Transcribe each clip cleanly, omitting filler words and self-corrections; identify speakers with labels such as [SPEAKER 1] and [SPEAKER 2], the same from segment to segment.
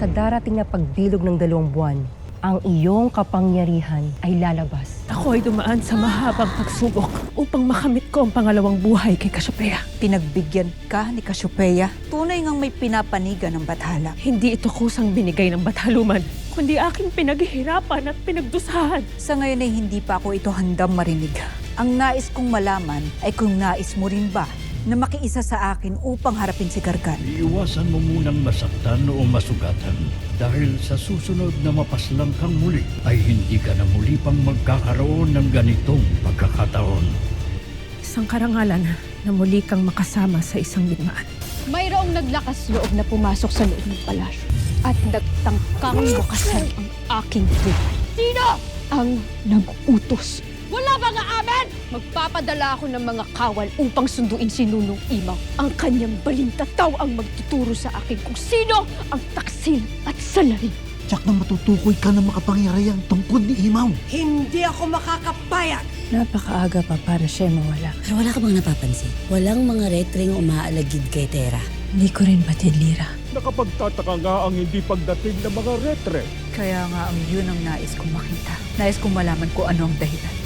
[SPEAKER 1] sa darating na pagbilog ng 2 buwan, ang iyong kapangyarihan ay lalabas.
[SPEAKER 2] Ako ay dumaan sa mahabang pagsubok upang makamit ko ang pangalawang buhay kay Cassiopeia.
[SPEAKER 3] Pinagbigyan ka ni Cassiopeia. Tunay ngang may pinapanigan ng bathala.
[SPEAKER 2] Hindi ito kusang binigay ng Bataluman, kundi aking pinaghihirapan at pinagdusahan.
[SPEAKER 3] Sa ngayon ay hindi pa ako ito handang marinig. Ang nais kong malaman ay kung nais mo rin ba na makiisa sa akin upang harapin si Gargan.
[SPEAKER 4] Iiwasan mo munang masaktan o masugatan dahil sa susunod na mapaslang kang muli ay hindi ka na muli pang magkakaroon ng ganitong pagkakataon.
[SPEAKER 2] Isang karangalan na muli kang makasama sa isang digmaan.
[SPEAKER 5] Mayroong naglakas loob na pumasok sa loob ng palasyo at nagtangkang wakasan ang aking buhay. Sino ang nag-utos? Wala ba nga amen? Magpapadala ako ng mga kawal upang sunduin si Nunong Imaw. Ang kanyang balintataw ang magtuturo sa akin kung sino ang taksil at salarin.
[SPEAKER 6] Tiyak na matutukoy ka ng makapangyarihang tungkod ni Imaw.
[SPEAKER 3] Hindi ako makakapayag!
[SPEAKER 7] Napakaaga pa para siya mawala.
[SPEAKER 8] Pero wala ka bang napapansin? Walang mga retreng umaalagid kay Tera.
[SPEAKER 7] Hindi ko rin batid, Lira.
[SPEAKER 4] Nakapagtataka nga ang hindi pagdating ng mga retre.
[SPEAKER 3] Kaya nga ang yun ang nais kong makita. Nais kong malaman kung ano ang dahilan.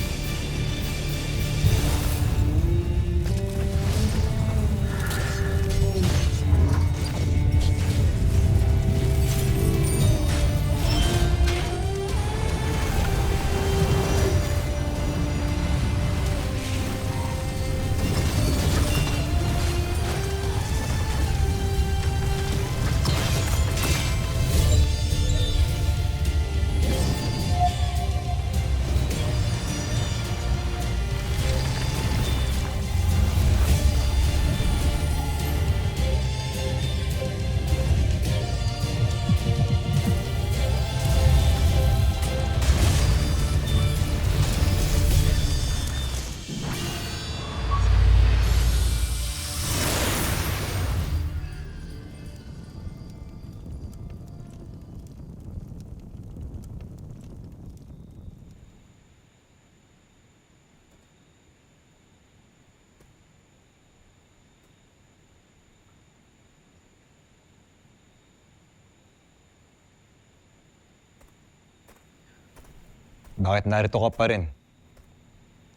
[SPEAKER 9] Bakit narito ka pa rin?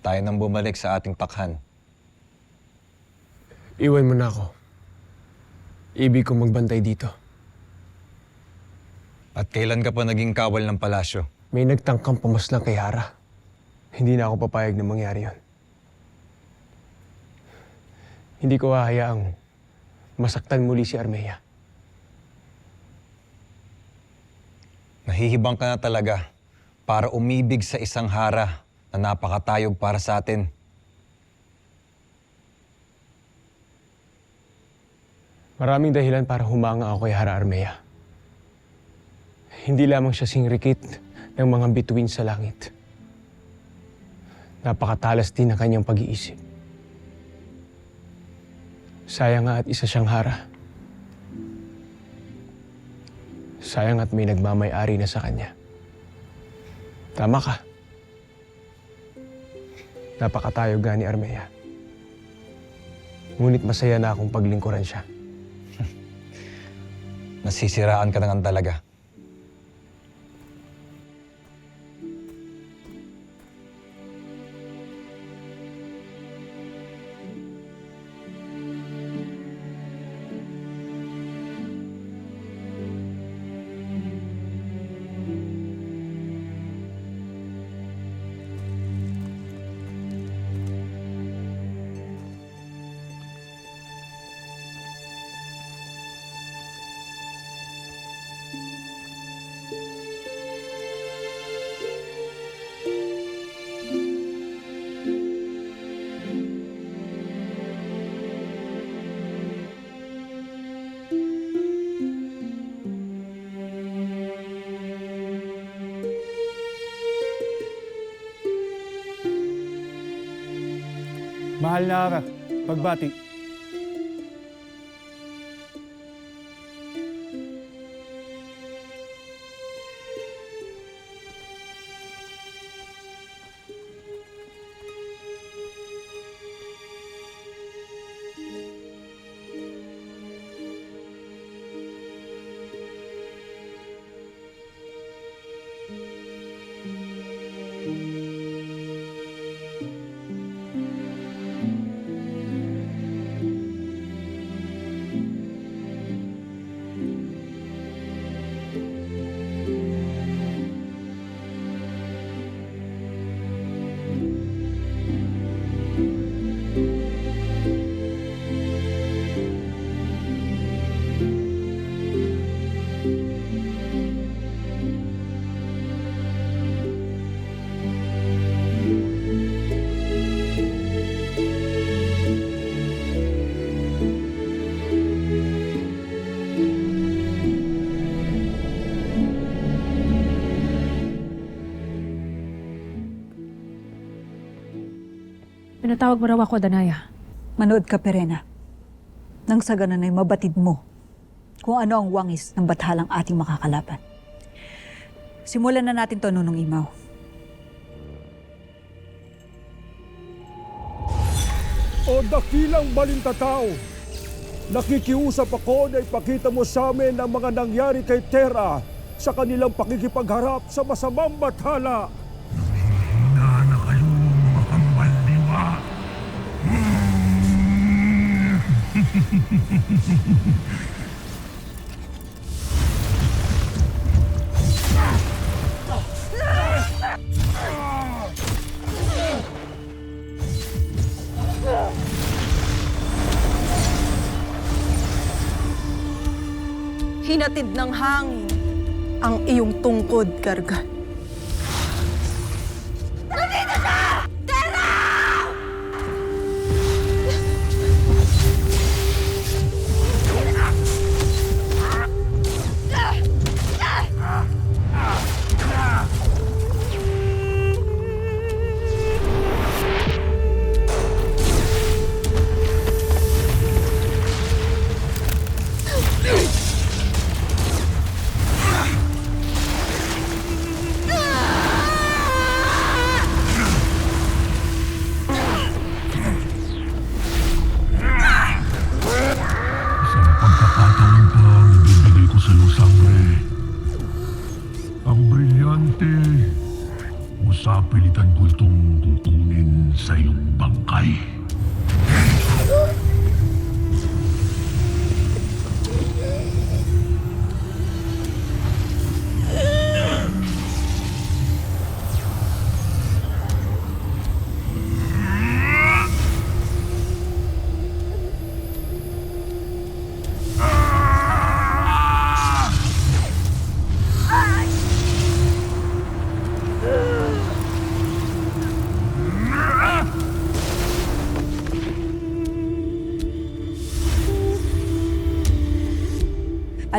[SPEAKER 9] Tayo nang bumalik sa ating takhan.
[SPEAKER 10] Iwan mo na ako. Ibig kong magbantay dito.
[SPEAKER 9] At kailan ka pa naging kawal ng palasyo?
[SPEAKER 10] May nagtangkang pumaslang kay Hara. Hindi na ako papayag na mangyari yon. Hindi ko hahayaang masaktan muli si Armea.
[SPEAKER 9] Nahihibang ka na talaga para umibig sa isang Hara na napakatayog para sa atin.
[SPEAKER 10] Maraming dahilan para humanga ako kay Hara Armea. Hindi lamang siya singrikit ng mga bituin sa langit. Napakatalas din ang kanyang pag-iisip. Sayang nga at isa siyang Hara. Sayang at may nagmamay-ari na sa kanya. Tama ka. Napakatayog nga ni Armea. Ngunit masaya na akong paglingkuran siya.
[SPEAKER 9] Nasisiraan ka na nga talaga.
[SPEAKER 11] Mahal na Hara, pagbati.
[SPEAKER 2] Pinatawag mo raw ako, Danaya.
[SPEAKER 3] Manood ka, Perena. Nang sa ganun ay mabatid mo kung ano ang wangis ng bathalang ating makakalaban. Simulan na natin to, Nunong Imaw.
[SPEAKER 11] O dakilang balintatao, nakikiusap ako na ipakita mo sa amin ang mga nangyari kay Terra sa kanilang pakikipagharap sa masamang bathala.
[SPEAKER 6] Hina na kayo, mga kambaldiwa.
[SPEAKER 7] Hinatid ng hangin ang iyong tungkod, Gargan.
[SPEAKER 6] Isang pagkakataon pang ibibigay ko sa iyo, Sangre. Ang brilyante, o sa pilitan ko itong kukunin sa iyong bangkay.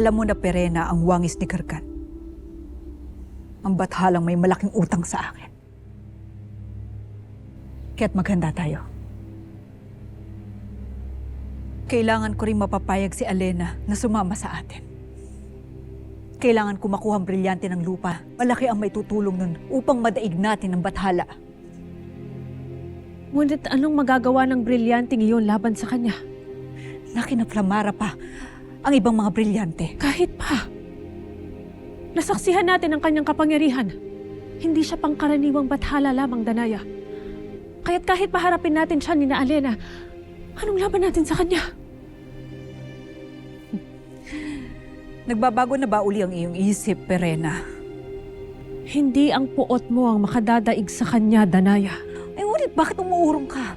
[SPEAKER 3] Alam mo na, Perena, ang wangis ni Gargan. Ang bathalang may malaking utang sa akin. Kaya't maghanda tayo. Kailangan ko rin mapapayag si Alena na sumama sa atin. Kailangan ko makuha ang brilyante ng lupa. Malaki ang may tutulong nun upang madaig natin ang bathala.
[SPEAKER 2] Ngunit anong magagawa ng brilyanting iyon laban sa kanya?
[SPEAKER 3] Nakinaplamara pa ang ibang mga brilyante.
[SPEAKER 2] Kahit pa. Nasaksihan natin ang kanyang kapangyarihan. Hindi siya pangkaraniwang bathala lamang, Danaya. Kaya't kahit paharapin natin siya ni na Alena, anong laban natin sa kanya?
[SPEAKER 3] Nagbabago na ba uli ang iyong isip, Perena?
[SPEAKER 2] Hindi ang puot mo ang makadadaig sa kanya, Danaya.
[SPEAKER 3] Ay, ngunit bakit umuurong ka?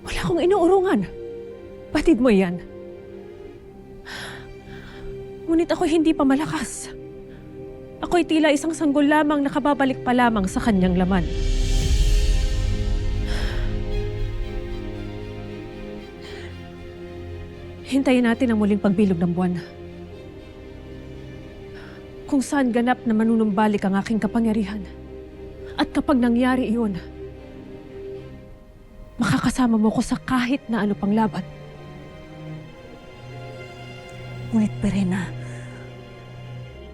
[SPEAKER 2] Wala akong inuurungan. Batid mo yan. Ngunit ako hindi pa malakas. Ako'y tila isang sanggol lamang nakababalik pa lamang sa kanyang laman. Hintayin natin ang muling pagbilog ng buwan. Kung saan ganap na manunumbalik ang aking kapangyarihan. At kapag nangyari iyon, makakasama mo ko sa kahit na ano pang laban.
[SPEAKER 3] Ngunit, Perena,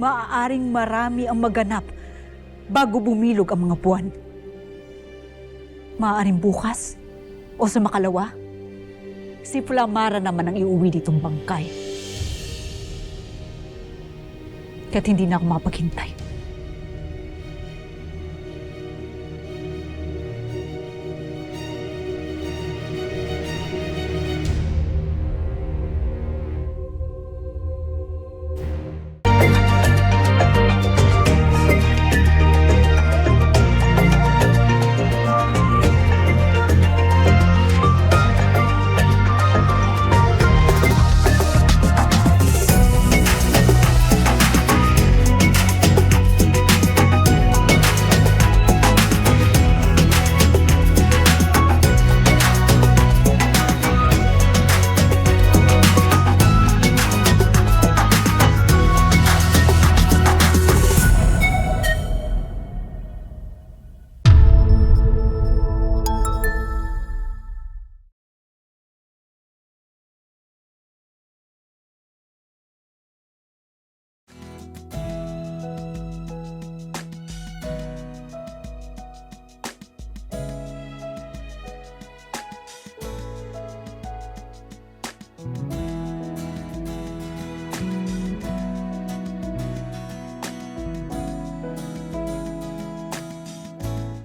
[SPEAKER 3] maaaring marami ang maganap bago bumilog ang mga buwan. Maaaring bukas o sa makalawa, si Flamara naman ang iuwi ditong bangkay. Kaya't hindi na ako makapaghintay.